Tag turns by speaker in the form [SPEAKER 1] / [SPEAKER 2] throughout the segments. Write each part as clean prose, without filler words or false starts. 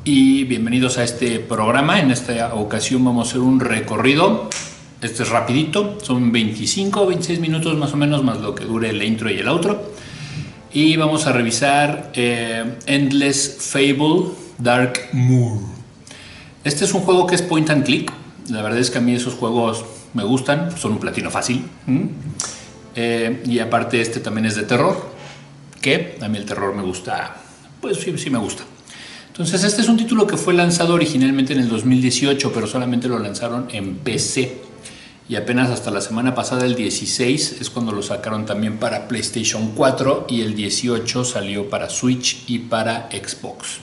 [SPEAKER 1] y bienvenidos a este programa. En esta ocasión vamos a hacer un recorrido. Este es rapidito, son 25 o 26 minutos más o menos, más lo que dure el intro y el outro. Y vamos a revisar Endless Fable Dark Moor. Este es un juego que es point and click. La verdad es que a mí esos juegos me gustan, son un platino fácil. Y aparte este también es de terror, que a mí el terror me gusta, pues sí me gusta. Entonces este es un título que fue lanzado originalmente en el 2018, pero solamente lo lanzaron en PC. Y apenas hasta la semana pasada, el 16, es cuando lo sacaron también para PlayStation 4 y el 18 salió para Switch y para Xbox.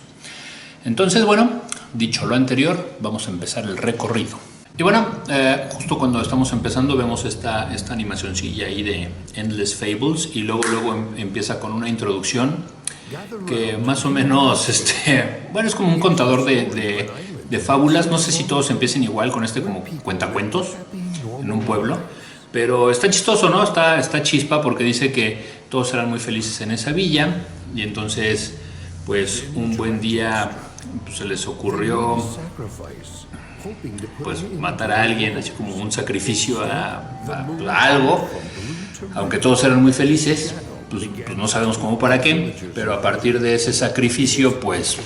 [SPEAKER 1] Entonces, bueno, dicho lo anterior, vamos a empezar el recorrido. Y bueno, justo cuando estamos empezando vemos esta animacioncilla ahí de Endless Fables y luego empieza con una introducción que más o menos, bueno, es como un contador de fábulas. No sé si todos empiecen igual con como cuentacuentos en un pueblo, pero está chistoso, ¿no? Está chispa porque dice que todos serán muy felices en esa villa y entonces, pues un buen día pues, se les ocurrió pues matar a alguien, así como un sacrificio a algo, aunque todos eran muy felices. Pues no sabemos cómo para qué, pero a partir de ese sacrificio pues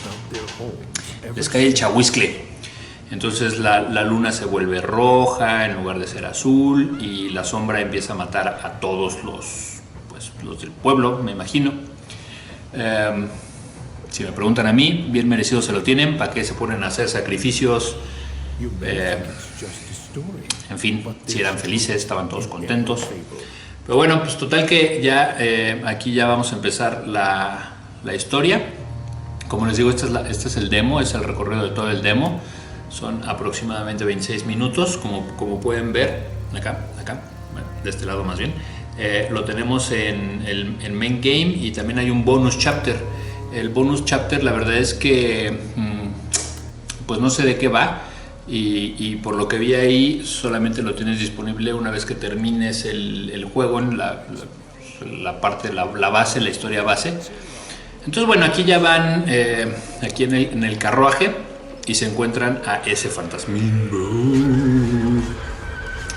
[SPEAKER 1] les cae el chahuiscle. Entonces la luna se vuelve roja en lugar de ser azul y la sombra empieza a matar a todos los del pueblo, me imagino. Si me preguntan a mí, bien merecido se lo tienen. ¿Para qué se ponen a hacer sacrificios? En fin, si eran felices, estaban todos contentos. Pero bueno, pues total que ya aquí ya vamos a empezar la historia. Como les digo, este es el demo, es el recorrido de todo el demo. Son aproximadamente 26 minutos, como pueden ver, acá, bueno, de este lado más bien. Lo tenemos en Main Game y también hay un bonus chapter. El bonus chapter, la verdad es que pues no sé de qué va. Y por lo que vi ahí, solamente lo tienes disponible una vez que termines el juego en la parte, la base, la historia base. Entonces, bueno, aquí ya van aquí en el carruaje y se encuentran a ese fantasmín.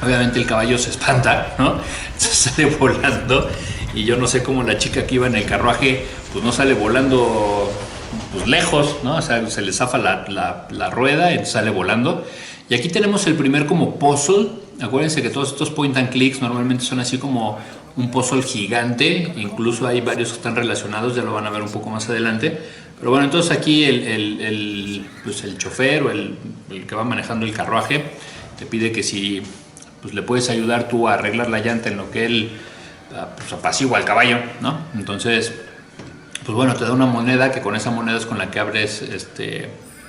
[SPEAKER 1] Obviamente el caballo se espanta, ¿no? Se sale volando y yo no sé cómo la chica que iba en el carruaje pues no sale volando pues lejos, ¿no? O sea, se le zafa la rueda y sale volando. Y aquí tenemos el primer como puzzle. Acuérdense que todos estos point and clicks normalmente son así como un puzzle gigante. Incluso hay varios que están relacionados, ya lo van a ver un poco más adelante. Pero bueno, entonces aquí el chofer o el que va manejando el carruaje te pide que si pues, le puedes ayudar tú a arreglar la llanta en lo que él pues, apacigua al caballo, ¿no? Entonces, pues bueno, te da una moneda, que con esa moneda es con la que abres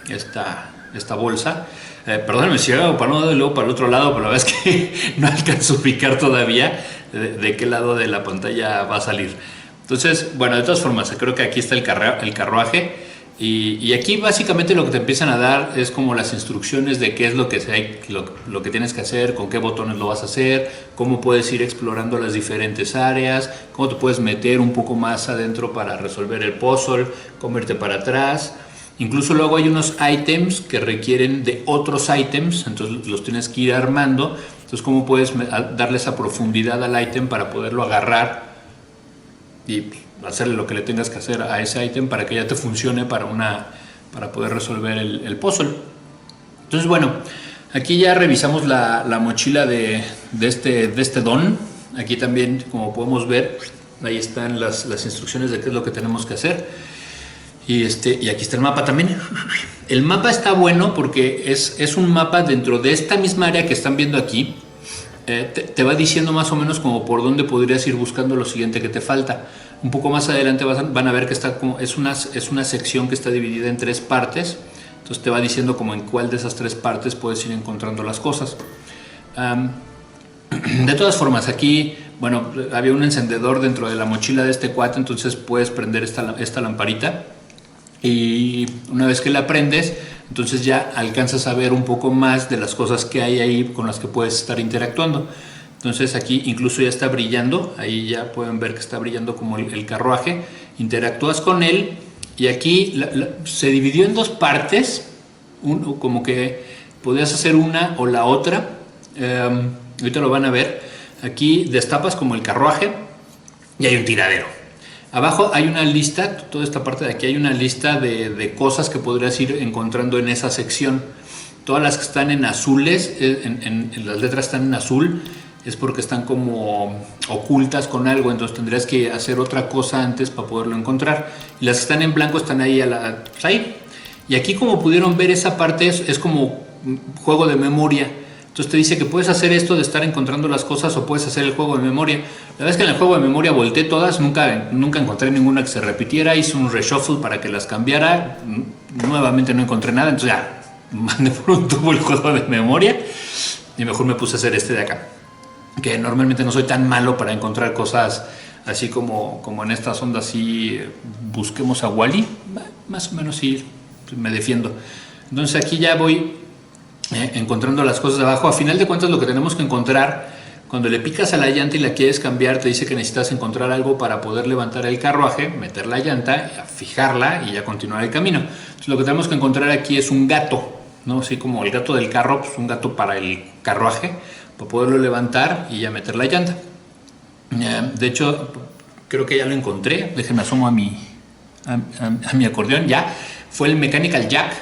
[SPEAKER 1] esta bolsa. Perdóname si hago para un lado y luego para el otro lado, pero la verdad es que no alcanzo a ubicar todavía de qué lado de la pantalla va a salir. Entonces, bueno, de todas formas, creo que aquí está el carruaje y aquí básicamente lo que te empiezan a dar es como las instrucciones de qué es lo que tienes que hacer, con qué botones lo vas a hacer, cómo puedes ir explorando las diferentes áreas, cómo te puedes meter un poco más adentro para resolver el puzzle, cómo irte para atrás. Incluso luego hay unos ítems que requieren de otros ítems, entonces los tienes que ir armando. Entonces, cómo puedes darle esa profundidad al ítem para poderlo agarrar y hacerle lo que le tengas que hacer a ese ítem para que ya te funcione para poder resolver el puzzle. Entonces, bueno, aquí ya revisamos la mochila de este don. Aquí también, como podemos ver, ahí están las instrucciones de qué es lo que tenemos que hacer. Y aquí está el mapa también. El mapa está bueno porque es un mapa dentro de esta misma área que están viendo aquí. Te va diciendo más o menos como por dónde podrías ir buscando lo siguiente que te falta. Un poco más adelante van a ver que es una sección que está dividida en 3 partes. Entonces te va diciendo como en cuál de esas 3 partes puedes ir encontrando las cosas. De todas formas, aquí, bueno, había un encendedor dentro de la mochila de este cuate, entonces puedes prender esta lamparita. Y una vez que la prendes, entonces ya alcanzas a ver un poco más de las cosas que hay ahí con las que puedes estar interactuando. Entonces aquí incluso ya está brillando, ahí ya pueden ver que está brillando como el carruaje. Interactúas con él Y aquí se dividió en dos partes, como que podías hacer una o la otra. Ahorita lo van a ver. Aquí destapas como el carruaje y hay un tiradero. Abajo hay una lista, toda esta parte de aquí hay una lista de cosas que podrías ir encontrando en esa sección. Todas las que están en azules, en las letras están en azul, es porque están como ocultas con algo, entonces tendrías que hacer otra cosa antes para poderlo encontrar. Y las que están en blanco están ahí, pues ahí. Y aquí, como pudieron ver, esa parte es como juego de memoria. Entonces te dice que puedes hacer esto de estar encontrando las cosas o puedes hacer el juego de memoria. La verdad es que en el juego de memoria volteé todas, nunca encontré ninguna que se repitiera, hice un reshuffle para que las cambiara, nuevamente no encontré nada, entonces ya mandé por un tubo el juego de memoria y mejor me puse a hacer este de acá, que normalmente no soy tan malo para encontrar cosas así como en estas ondas, así busquemos a Wally, más o menos sí me defiendo. Entonces aquí ya voy encontrando las cosas de abajo. A final de cuentas, lo que tenemos que encontrar, cuando le picas a la llanta y la quieres cambiar, te dice que necesitas encontrar algo para poder levantar el carruaje, meter la llanta, fijarla y ya continuar el camino. Entonces, lo que tenemos que encontrar aquí es un gato, ¿no? Así como el gato del carro, pues un gato para el carruaje, para poderlo levantar y ya meter la llanta. De hecho, creo que ya lo encontré. Déjenme asomo a mi acordeón. Ya fue el Mechanical Jack,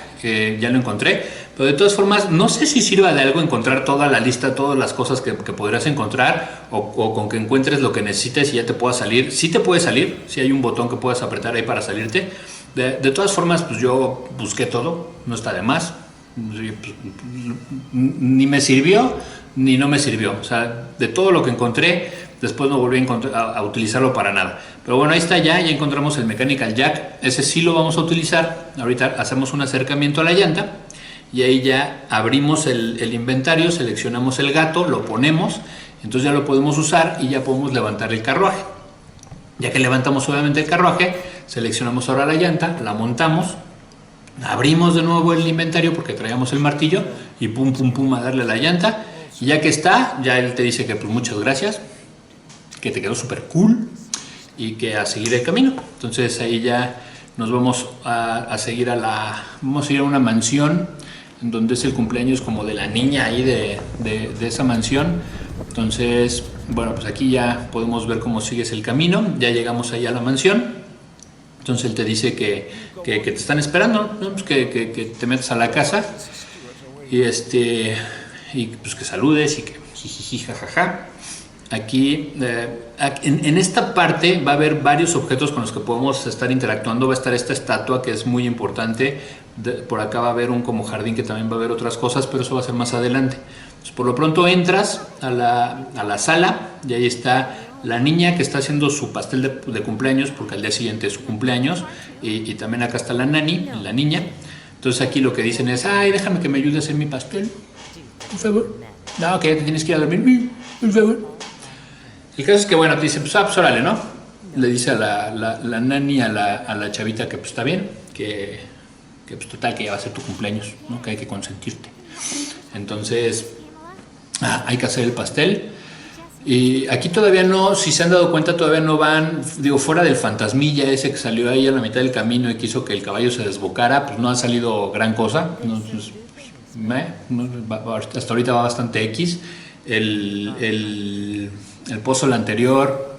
[SPEAKER 1] ya lo encontré. Pero de todas formas, no sé si sirva de algo encontrar toda la lista, todas las cosas que podrías encontrar, o con que encuentres lo que necesites y ya te pueda salir. Sí te puede salir, sí hay un botón que puedes apretar ahí para salirte. De todas formas, pues yo busqué todo, no está de más. Ni me sirvió ni no me sirvió. O sea, de todo lo que encontré, después no volví a utilizarlo para nada. Pero bueno, ahí está, ya encontramos el Mechanical Jack. Ese sí lo vamos a utilizar. Ahorita hacemos un acercamiento a la llanta y ahí ya abrimos el inventario, seleccionamos el gato, lo ponemos, entonces ya lo podemos usar y ya podemos levantar el carruaje. Ya que levantamos obviamente el carruaje, seleccionamos ahora la llanta, la montamos, abrimos de nuevo el inventario porque traíamos el martillo y pum pum pum a darle a la llanta. Y ya que está, ya él te dice que pues muchas gracias, que te quedó súper cool y que a seguir el camino. Entonces ahí ya nos vamos a seguir vamos a ir a una mansión en donde es el cumpleaños como de la niña ahí de esa mansión. Entonces, bueno, pues aquí ya podemos ver cómo sigues el camino. Ya llegamos ahí a la mansión. Entonces él te dice que te están esperando, ¿no? Pues que te metas a la casa y y pues que saludes y que jijiji jajaja. Aquí en esta parte va a haber varios objetos con los que podemos estar interactuando. Va a estar esta estatua que es muy importante. Por acá va a haber un como jardín que también va a haber otras cosas, pero eso va a ser más adelante. Entonces, por lo pronto entras a la sala y ahí está la niña que está haciendo su pastel de cumpleaños, porque al día siguiente es su cumpleaños, y también acá está la la niña. Entonces aquí lo que dicen es, ay, déjame que me ayude a hacer mi pastel, por favor. No, que ya te tienes que ir a dormir, por favor. El caso es que, bueno, te dicen, pues órale, ¿no? Le dice a la nani a la chavita que pues está bien, que pues total, que ya va a ser tu cumpleaños, ¿no? Que hay que consentirte. Entonces, hay que hacer el pastel. Y aquí todavía no, si se han dado cuenta, todavía no van, digo, fuera del fantasmilla ese que salió ahí a la mitad del camino y que hizo que el caballo se desbocara, pues no ha salido gran cosa. No, pues, hasta ahorita va bastante X. El pozo el anterior,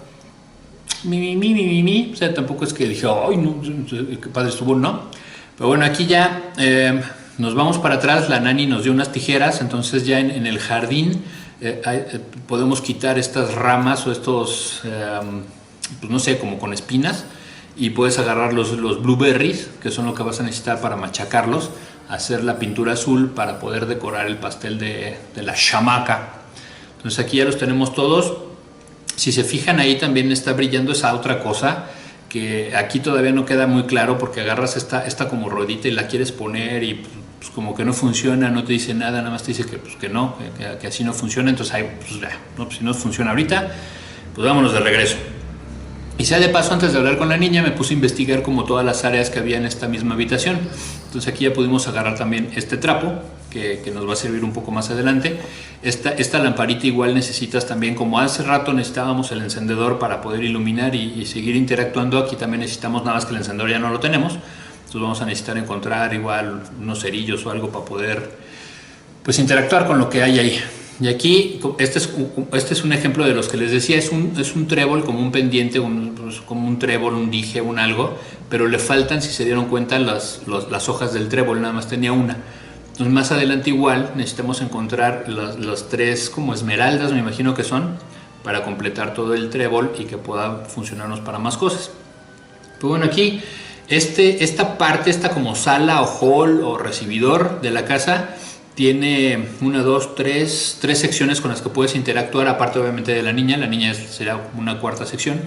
[SPEAKER 1] o sea, tampoco es que dije, ay, no, qué padre estuvo, ¿no? Pero bueno, aquí ya nos vamos para atrás. La nani nos dio unas tijeras, entonces ya en el jardín podemos quitar estas ramas o estos, pues no sé, como con espinas, y puedes agarrar los blueberries, que son lo que vas a necesitar para machacarlos, hacer la pintura azul para poder decorar el pastel de la chamaca. Entonces aquí ya los tenemos todos. Si se fijan, ahí también está brillando esa otra cosa que aquí todavía no queda muy claro, porque agarras esta como ruedita y la quieres poner y pues como que no funciona, no te dice nada, nada más te dice que pues que no, que así no funciona. Entonces ahí, pues, no, pues si no funciona ahorita, pues vámonos de regreso. Y sea de paso, antes de hablar con la niña, me puse a investigar como todas las áreas que había en esta misma habitación. Entonces aquí ya pudimos agarrar también este trapo, que nos va a servir un poco más adelante. Esta lamparita igual necesitas también, como hace rato necesitábamos el encendedor para poder iluminar y seguir interactuando, aquí también necesitamos, nada más que el encendedor ya no lo tenemos. Entonces vamos a necesitar encontrar igual unos cerillos o algo para poder pues interactuar con lo que hay ahí. Y aquí, este es un ejemplo de los que les decía, es un trébol como un pendiente, como un trébol, un dije, un algo, pero le faltan, si se dieron cuenta, las hojas del trébol, nada más tenía una. Entonces más adelante igual necesitamos encontrar las tres como esmeraldas, me imagino que son, para completar todo el trébol y que pueda funcionarnos para más cosas. Pues bueno, aquí esta parte, esta como sala o hall o recibidor de la casa, tiene tres secciones con las que puedes interactuar, aparte obviamente de la niña será una cuarta sección.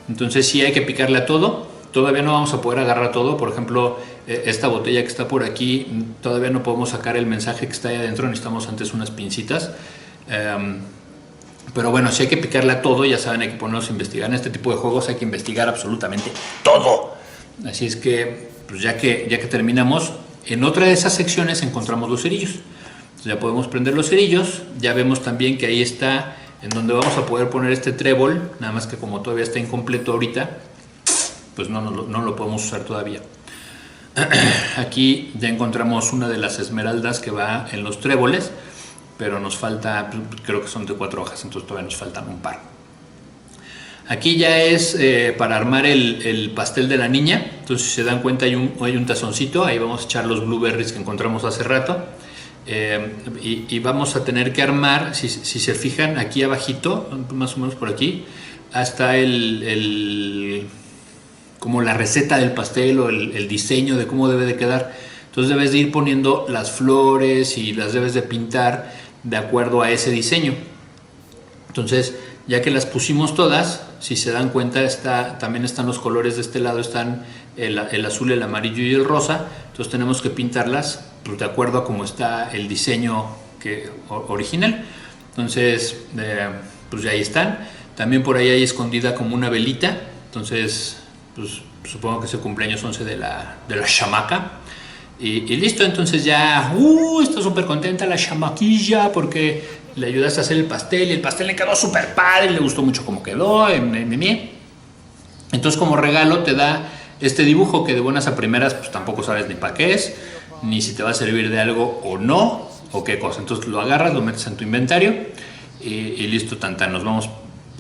[SPEAKER 1] Entonces sí hay que picarle a todo, todavía no vamos a poder agarrar todo, por ejemplo esta botella que está por aquí, todavía no podemos sacar el mensaje que está ahí adentro, necesitamos antes unas pincitas. Pero bueno, si hay que picarle a todo, ya saben, hay que ponernos a investigar. En este tipo de juegos hay que investigar absolutamente todo. Así es que, pues ya que terminamos, en otra de esas secciones encontramos los cerillos. Entonces ya podemos prender los cerillos. Ya vemos también que ahí está en donde vamos a poder poner este trébol. Nada más que como todavía está incompleto ahorita, pues no lo podemos usar todavía. Aquí ya encontramos una de las esmeraldas que va en los tréboles, pero nos falta, creo que son de 4 hojas, entonces todavía nos faltan un par. Aquí ya es para armar el pastel de la niña. Entonces si se dan cuenta hay un tazoncito, ahí vamos a echar los blueberries que encontramos hace rato. Y vamos a tener que armar, si se fijan aquí abajito, más o menos por aquí, hasta como la receta del pastel o el diseño de cómo debe de quedar. Entonces debes de ir poniendo las flores y las debes de pintar de acuerdo a ese diseño. Entonces, ya que las pusimos todas, si se dan cuenta, también están los colores de este lado, están el azul, el amarillo y el rosa. Entonces tenemos que pintarlas pues, de acuerdo a cómo está el diseño original. Entonces, pues ya ahí están. También por ahí hay escondida como una velita. Entonces, pues supongo que es el cumpleaños 11 de la chamaca. Y listo, entonces ya está súper contenta la chamaquilla porque le ayudaste a hacer el pastel y el pastel le quedó súper padre, le gustó mucho cómo quedó. Entonces como regalo te da este dibujo que de buenas a primeras pues tampoco sabes ni para qué es, ni si te va a servir de algo o no, o qué cosa. Entonces lo agarras, lo metes en tu inventario y listo, nos vamos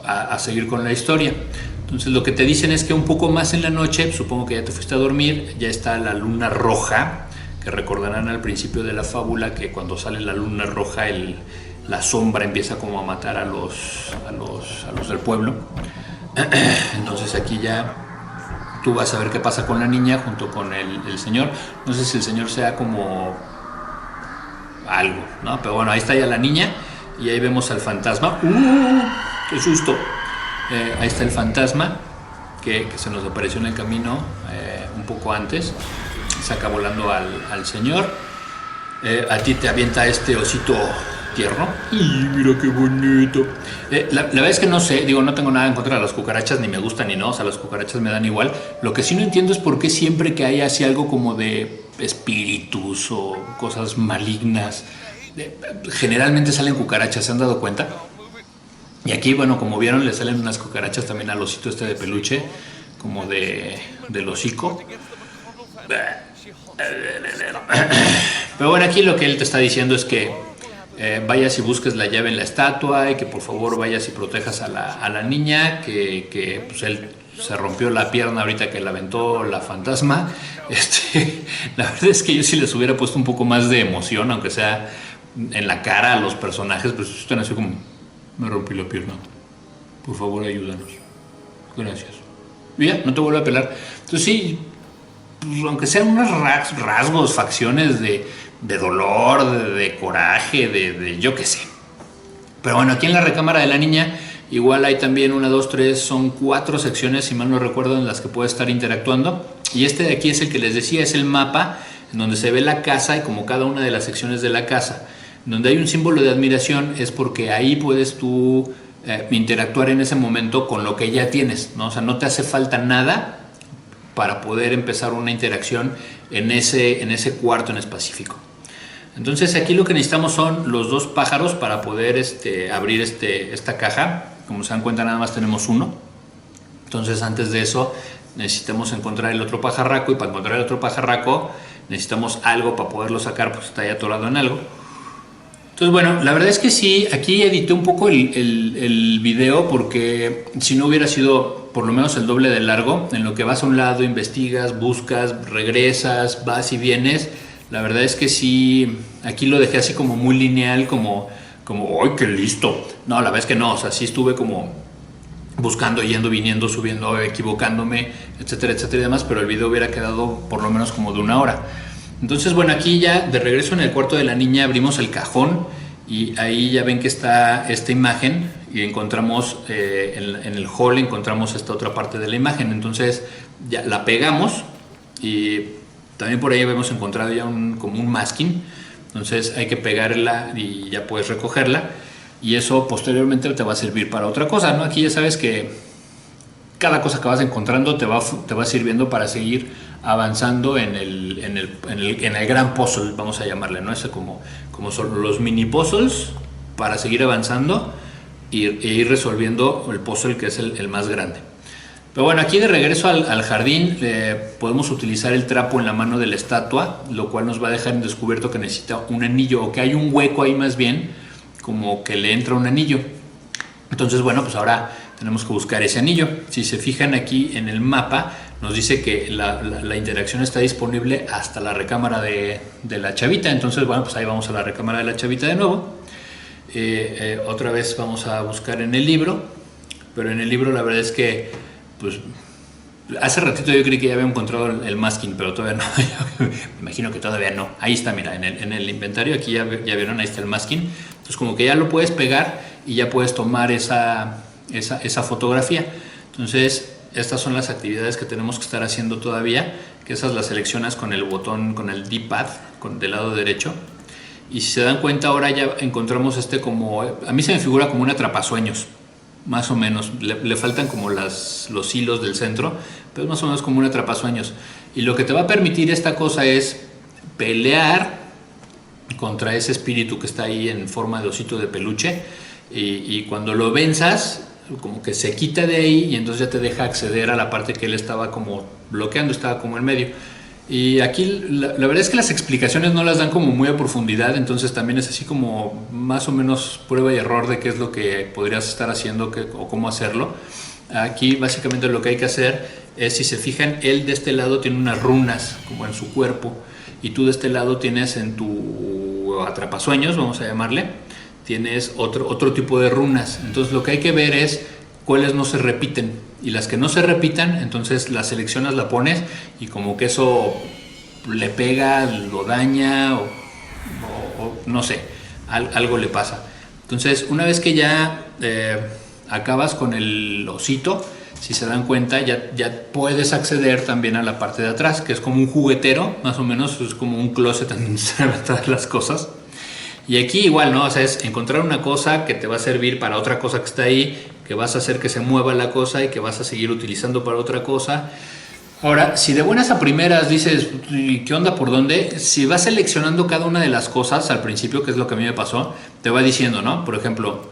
[SPEAKER 1] a seguir con la historia. Entonces lo que te dicen es que un poco más en la noche, supongo que ya te fuiste a dormir, ya está la luna roja, que recordarán al principio de la fábula que cuando sale la luna roja la sombra empieza como a matar a los del pueblo. Entonces aquí ya tú vas a ver qué pasa con la niña junto con el señor. No sé si el señor sea como algo, ¿no? Pero bueno, ahí está ya la niña y ahí vemos al fantasma. ¡Qué susto! Ahí está el fantasma que se nos apareció en el camino un poco antes. Saca volando al señor. A ti te avienta este osito tierno. ¡Y mira qué bonito! La verdad es que no sé, no tengo nada en contra de las cucarachas, ni me gustan ni no, o sea, las cucarachas me dan igual. Lo que sí no entiendo es por qué siempre que hay así algo como de espíritus o cosas malignas, generalmente salen cucarachas, ¿se han dado cuenta? Y aquí, bueno, como vieron, le salen unas cucarachas también al osito este de peluche, como del hocico. Pero bueno, aquí lo que él te está diciendo es que vayas y busques la llave en la estatua y que por favor vayas y protejas a la niña, que pues él se rompió la pierna ahorita que la aventó la fantasma. La verdad es que yo sí les hubiera puesto un poco más de emoción, aunque sea en la cara a los personajes, pues están así como, me rompí la pierna, por favor ayúdanos, gracias. Y ya, no te vuelvo a pelar. Entonces sí, pues, aunque sean unos rasgos, facciones de dolor, de coraje, de yo qué sé. Pero bueno, aquí en la recámara de la niña igual hay también 1, 2, 3, son 4 secciones, si mal no recuerdo, en las que puede estar interactuando. Y este de aquí es el que les decía, es el mapa en donde se ve la casa y como cada una de las secciones de la casa. Donde hay un símbolo de admiración es porque ahí puedes tú interactuar en ese momento con lo que ya tienes, ¿no? O sea, no te hace falta nada para poder empezar una interacción en ese cuarto en específico. Entonces aquí lo que necesitamos son los 2 pájaros para poder abrir esta caja. Como se dan cuenta, nada más tenemos uno. Entonces antes de eso necesitamos encontrar el otro pajarraco, y para encontrar el otro pajarraco necesitamos algo para poderlo sacar, pues está ahí atorado en algo. Entonces bueno, la verdad es que sí, aquí edité un poco el video, porque si no hubiera sido por lo menos el doble de largo, en lo que vas a un lado, investigas, buscas, regresas, vas y vienes. La verdad es que sí, aquí lo dejé así como muy lineal, como ¡ay, qué listo! No, la verdad es que no, o sea, sí estuve como buscando, yendo, viniendo, subiendo, equivocándome, etcétera, etcétera y demás, pero el video hubiera quedado por lo menos como de 1 hora. Entonces, bueno, aquí ya de regreso en el cuarto de la niña abrimos el cajón y ahí ya ven que está esta imagen y encontramos en el hall encontramos esta otra parte de la imagen. Entonces ya la pegamos y también por ahí habíamos encontrado ya como un masking. Entonces hay que pegarla y ya puedes recogerla, y eso posteriormente te va a servir para otra cosa, ¿no? Aquí ya sabes que cada cosa que vas encontrando te va sirviendo para seguir avanzando en el gran puzzle, vamos a llamarle, ¿no? Ese como son los mini puzzles para seguir avanzando e ir resolviendo el puzzle que es el más grande. Pero bueno, aquí de regreso al jardín podemos utilizar el trapo en la mano de la estatua, lo cual nos va a dejar en descubierto que necesita un anillo, o que hay un hueco ahí más bien, como que le entra un anillo. Entonces bueno, pues ahora tenemos que buscar ese anillo. Si se fijan aquí en el mapa, nos dice que la interacción está disponible hasta la recámara de la chavita. Entonces bueno, pues ahí vamos a la recámara de la chavita de nuevo. Otra vez vamos a buscar en el libro, pero en el libro la verdad es que pues hace ratito yo creí que ya había encontrado el masking, pero todavía no. Me imagino que todavía no. Ahí está, mira, en el inventario, aquí ya vieron, ahí está el masking. Entonces como que ya lo puedes pegar y ya puedes tomar esa fotografía. Entonces estas son las actividades que tenemos que estar haciendo todavía, que esas las seleccionas con el botón, con el D-pad del lado derecho. Y si se dan cuenta, ahora ya encontramos como, a mí se me figura como un atrapasueños, más o menos. Le faltan como los hilos del centro, pero es más o menos como un atrapasueños. Y lo que te va a permitir esta cosa es pelear contra ese espíritu que está ahí en forma de osito de peluche, y cuando lo venzas, como que se quita de ahí y entonces ya te deja acceder a la parte que él estaba como bloqueando, estaba como en medio. Y aquí la verdad es que las explicaciones no las dan como muy a profundidad, entonces también es así como más o menos prueba y error de qué es lo que podrías estar haciendo o cómo hacerlo. Aquí básicamente lo que hay que hacer es, si se fijan, él de este lado tiene unas runas como en su cuerpo, y tú de este lado tienes en tu atrapasueños, vamos a llamarle, tienes otro tipo de runas. Entonces lo que hay que ver es cuáles no se repiten, y las que no se repitan, entonces las seleccionas, la pones, y como que eso le pega, lo daña o no sé, algo le pasa. Entonces una vez que ya acabas con el osito, si se dan cuenta, ya puedes acceder también a la parte de atrás, que es como un juguetero, más o menos, es como un closet donde se van todas las cosas. Y aquí igual, ¿no? O sea, es encontrar una cosa que te va a servir para otra cosa que está ahí, que vas a hacer que se mueva la cosa y que vas a seguir utilizando para otra cosa. Ahora, si de buenas a primeras dices, ¿qué onda? ¿Por dónde? Si vas seleccionando cada una de las cosas al principio, que es lo que a mí me pasó, te va diciendo, ¿no? Por ejemplo,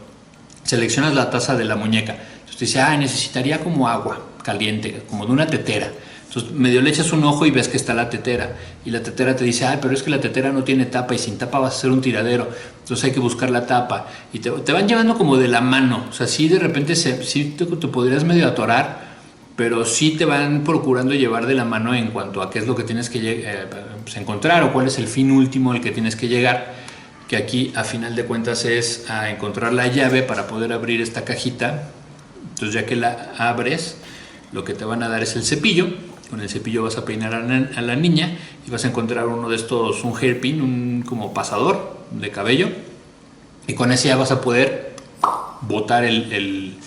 [SPEAKER 1] seleccionas la taza de la muñeca. Entonces te dice, necesitaría como agua caliente, como de una tetera. Entonces medio le echas un ojo y ves que está la tetera, y la tetera te dice, pero es que la tetera no tiene tapa y sin tapa vas a hacer un tiradero, entonces hay que buscar la tapa, y te van llevando como de la mano. O sea, sí, de repente sí te podrías medio atorar, pero sí te van procurando llevar de la mano en cuanto a qué es lo que tienes que encontrar, o cuál es el fin último al que tienes que llegar, que aquí a final de cuentas es a encontrar la llave para poder abrir esta cajita. Entonces ya que la abres, lo que te van a dar es el cepillo. Con el cepillo vas a peinar a la niña y vas a encontrar uno de estos, un hairpin, un como pasador de cabello, y con ese ya vas a poder botar el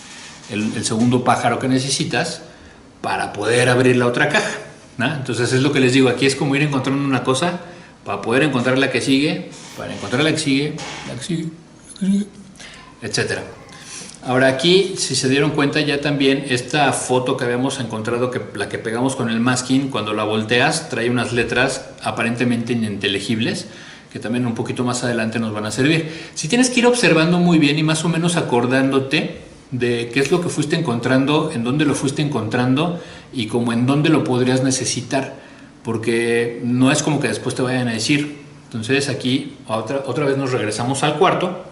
[SPEAKER 1] segundo pájaro que necesitas para poder abrir la otra caja, ¿no? Entonces es lo que les digo, aquí es como ir encontrando una cosa para poder encontrar la que sigue, para encontrar la que sigue, etc. Ahora aquí, si se dieron cuenta ya también, esta foto que habíamos encontrado, la que pegamos con el masking, cuando la volteas trae unas letras aparentemente ininteligibles, que también un poquito más adelante nos van a servir. Si tienes que ir observando muy bien y más o menos acordándote de qué es lo que fuiste encontrando, en dónde lo fuiste encontrando y como en dónde lo podrías necesitar, porque no es como que después te vayan a decir. Entonces aquí otra vez nos regresamos al cuarto.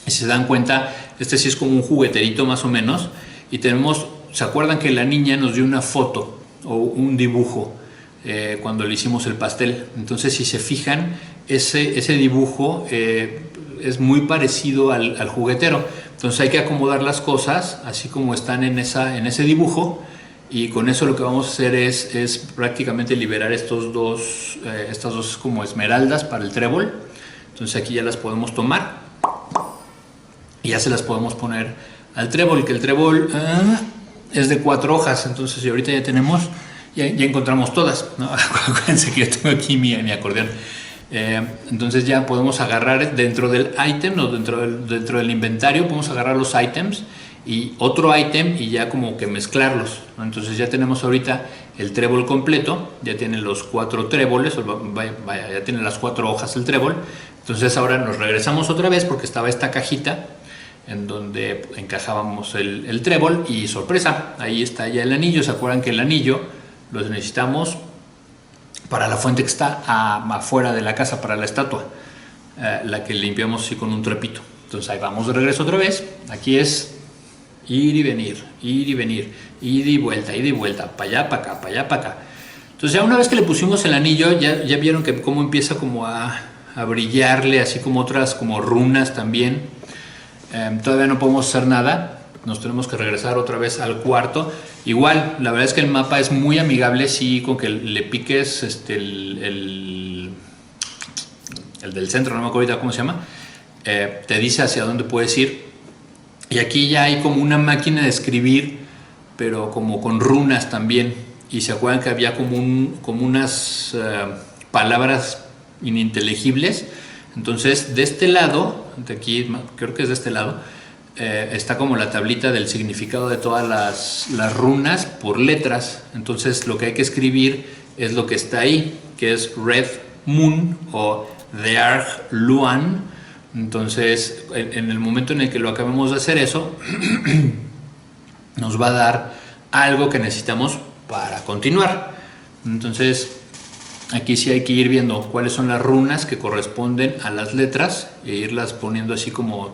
[SPEAKER 1] Y si se dan cuenta, este sí es como un jugueterito más o menos. Y tenemos, ¿se acuerdan que la niña nos dio una foto o un dibujo cuando le hicimos el pastel? Entonces, si se fijan, ese dibujo es muy parecido al juguetero. Entonces hay que acomodar las cosas así como están en ese dibujo. Y con eso lo que vamos a hacer es prácticamente liberar estas dos como esmeraldas para el trébol. Entonces aquí ya las podemos tomar. Y ya se las podemos poner al trébol, que el trébol es de 4 hojas, entonces ahorita ya tenemos, ya encontramos todas, ¿no? Acuérdense que yo tengo aquí mi acordeón. Entonces ya podemos agarrar dentro del ítem, o dentro del inventario, podemos agarrar los ítems y otro ítem y ya como que mezclarlos, ¿no? Entonces ya tenemos ahorita el trébol completo, ya tiene los 4 tréboles, ya tiene las 4 hojas el trébol. Entonces ahora nos regresamos otra vez porque estaba esta cajita en donde encajábamos el trébol y sorpresa, ahí está ya el anillo. ¿Se acuerdan que el anillo lo necesitamos para la fuente que está afuera de la casa, para la estatua, la que limpiamos así con un trapito? Entonces ahí vamos de regreso otra vez. Aquí es ir y venir, ir y venir, ida y vuelta, para allá, para acá, para allá, para acá. Entonces ya una vez que le pusimos el anillo, ya vieron que cómo empieza como a brillarle, así como otras como runas también. Todavía no podemos hacer nada, nos tenemos que regresar otra vez al cuarto. Igual, la verdad es que el mapa es muy amigable, sí, con que le piques el del centro, no me acuerdo ahorita cómo se llama, te dice hacia dónde puedes ir. Y aquí ya hay como una máquina de escribir, pero como con runas también. Y se acuerdan que había como unas palabras ininteligibles. Entonces, de este lado, de aquí, creo que es de este lado, está como la tablita del significado de todas las runas por letras. Entonces, lo que hay que escribir es lo que está ahí, que es Red Moon o Dearg Luan. Entonces, en el momento en el que lo acabemos de hacer eso, nos va a dar algo que necesitamos para continuar. Entonces, aquí sí hay que ir viendo cuáles son las runas que corresponden a las letras e irlas poniendo así como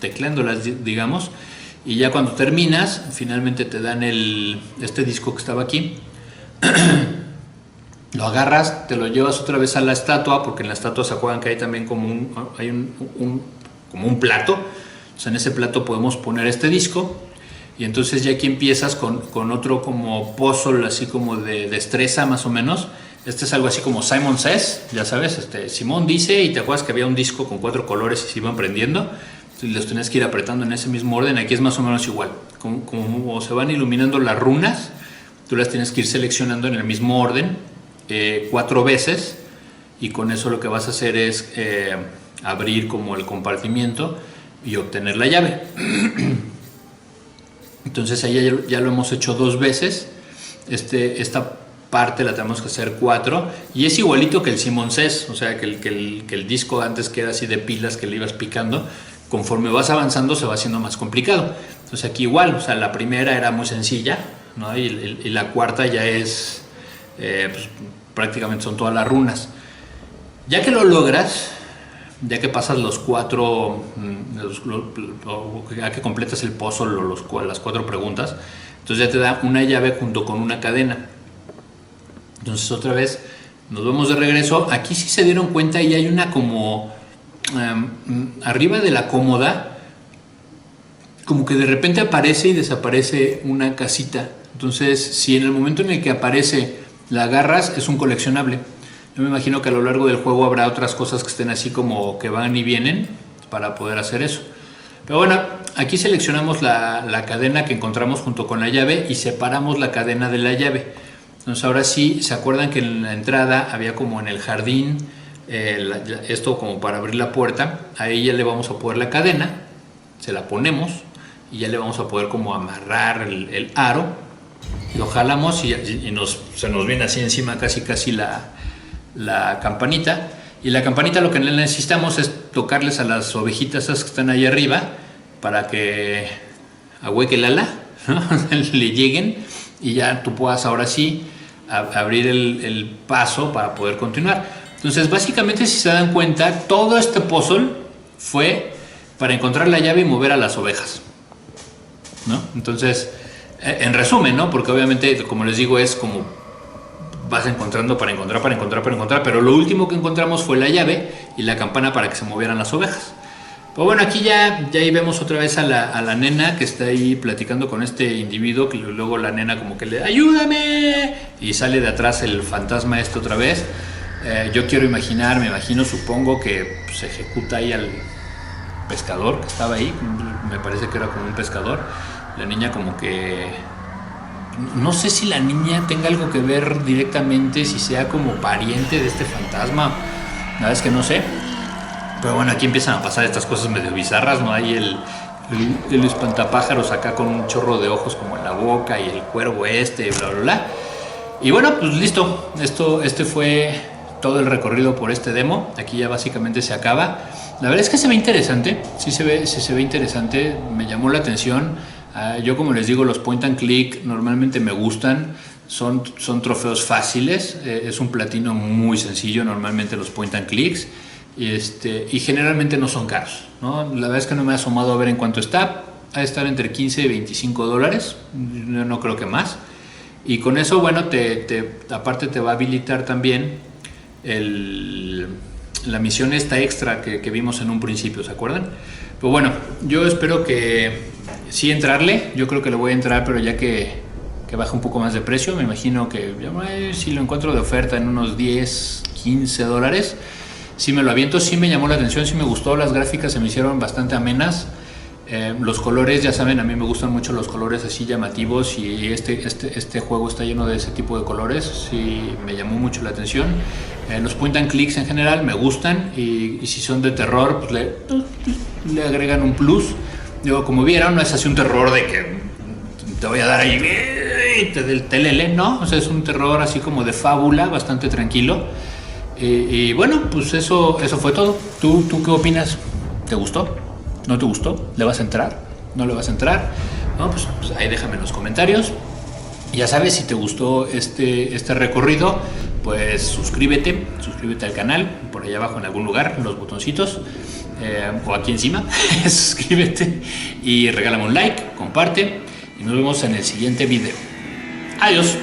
[SPEAKER 1] tecleándolas, digamos. Y ya cuando terminas, finalmente te dan este disco que estaba aquí. Lo agarras, te lo llevas otra vez a la estatua, porque en la estatua se acuerdan que hay también como un plato. Entonces en ese plato podemos poner este disco. Y entonces ya aquí empiezas con otro como puzzle, así como de destreza más o menos. Este es algo así como Simon Says, ya sabes, Simón dice, y te acuerdas que había un disco con 4 colores y se iban prendiendo, y los tenías que ir apretando en ese mismo orden. Aquí es más o menos igual, como se van iluminando las runas, tú las tienes que ir seleccionando en el mismo orden 4 veces, y con eso lo que vas a hacer es abrir como el compartimiento y obtener la llave. Entonces ahí ya lo hemos hecho 2 veces, esta parte la tenemos que hacer 4 y es igualito que el Simon Says, o sea que el disco antes que era así de pilas que le ibas picando, conforme vas avanzando se va haciendo más complicado. Entonces aquí igual, o sea, la primera era muy sencilla, ¿no? y la cuarta ya es pues, prácticamente son todas las runas. Ya que lo logras, ya que pasas los 4, ya que completas el puzzle o las 4 preguntas, entonces ya te da una llave junto con una cadena. Entonces otra vez nos vemos de regreso. Aquí sí se dieron cuenta y hay una como arriba de la cómoda, como que de repente aparece y desaparece una casita. Entonces si en el momento en el que aparece la agarras, es un coleccionable. Yo me imagino que a lo largo del juego habrá otras cosas que estén así como que van y vienen para poder hacer eso. Pero bueno, aquí seleccionamos la cadena que encontramos junto con la llave y separamos la cadena de la llave. Entonces ahora sí, ¿se acuerdan que en la entrada había como en el jardín esto como para abrir la puerta? Ahí ya le vamos a poner la cadena, se la ponemos y ya le vamos a poder como amarrar el aro. Lo jalamos y se nos viene así encima casi la campanita. Y la campanita lo que necesitamos es tocarles a las ovejitas esas que están ahí arriba para que ahueque el ala, ¿no? Le lleguen y ya tú puedas ahora sí abrir el paso para poder continuar. Entonces básicamente, si se dan cuenta, todo este puzzle fue para encontrar la llave y mover a las ovejas, ¿no? Entonces, en resumen, ¿no? Porque obviamente, como les digo, es como vas encontrando para encontrar, pero lo último que encontramos fue la llave y la campana para que se movieran las ovejas. Pero bueno, aquí ya ahí vemos otra vez a la nena que está ahí platicando con este individuo, que luego la nena como que le ¡ayúdame! Y sale de atrás el fantasma otra vez. Yo quiero imaginar, supongo que se ejecuta ahí al pescador que estaba ahí, me parece que era como un pescador. La niña como que... No sé si la niña tenga algo que ver directamente, si sea como pariente de este fantasma, la verdad es que no sé. Pero bueno, aquí empiezan a pasar estas cosas medio bizarras, ¿no? Hay el espantapájaros acá con un chorro de ojos como en la boca y el cuervo bla, bla, bla. Y bueno, pues listo, este fue todo el recorrido por este demo. Aquí ya básicamente se acaba. La verdad es que se ve interesante, sí se ve interesante, me llamó la atención. Yo, como les digo, los point and click normalmente me gustan, son trofeos fáciles, es un platino muy sencillo normalmente los point and clicks, y generalmente no son caros, ¿no? La verdad es que no me he asomado a ver en cuánto está, ha de estar entre 15 y 25 dólares, no creo que más. Y con eso, bueno, aparte te va a habilitar también la misión esta extra que vimos en un principio, ¿se acuerdan? Pues bueno, yo espero que sí entrarle, yo creo que le voy a entrar, pero ya que baje un poco más de precio, me imagino que si lo encuentro de oferta en unos 10, 15 dólares, sí me lo aviento, sí me llamó la atención, sí me gustó, las gráficas se me hicieron bastante amenas. Los colores, ya saben, a mí me gustan mucho los colores así llamativos, y este juego está lleno de ese tipo de colores, sí me llamó mucho la atención. Los point and clicks en general me gustan, y si son de terror, pues le agregan un plus. Digo, como vieron, no es así un terror de que te voy a dar ahí del telele, ¿no? O sea, es un terror así como de fábula, bastante tranquilo. Y bueno, pues eso fue todo. ¿Tú qué opinas? ¿Te gustó? ¿No te gustó? ¿Le vas a entrar? ¿No le vas a entrar? No, pues ahí déjame en los comentarios. Ya sabes, si te gustó este recorrido, pues suscríbete al canal, por allá abajo en algún lugar, los botoncitos, o aquí encima, suscríbete y regálame un like, comparte, y nos vemos en el siguiente video. Adiós.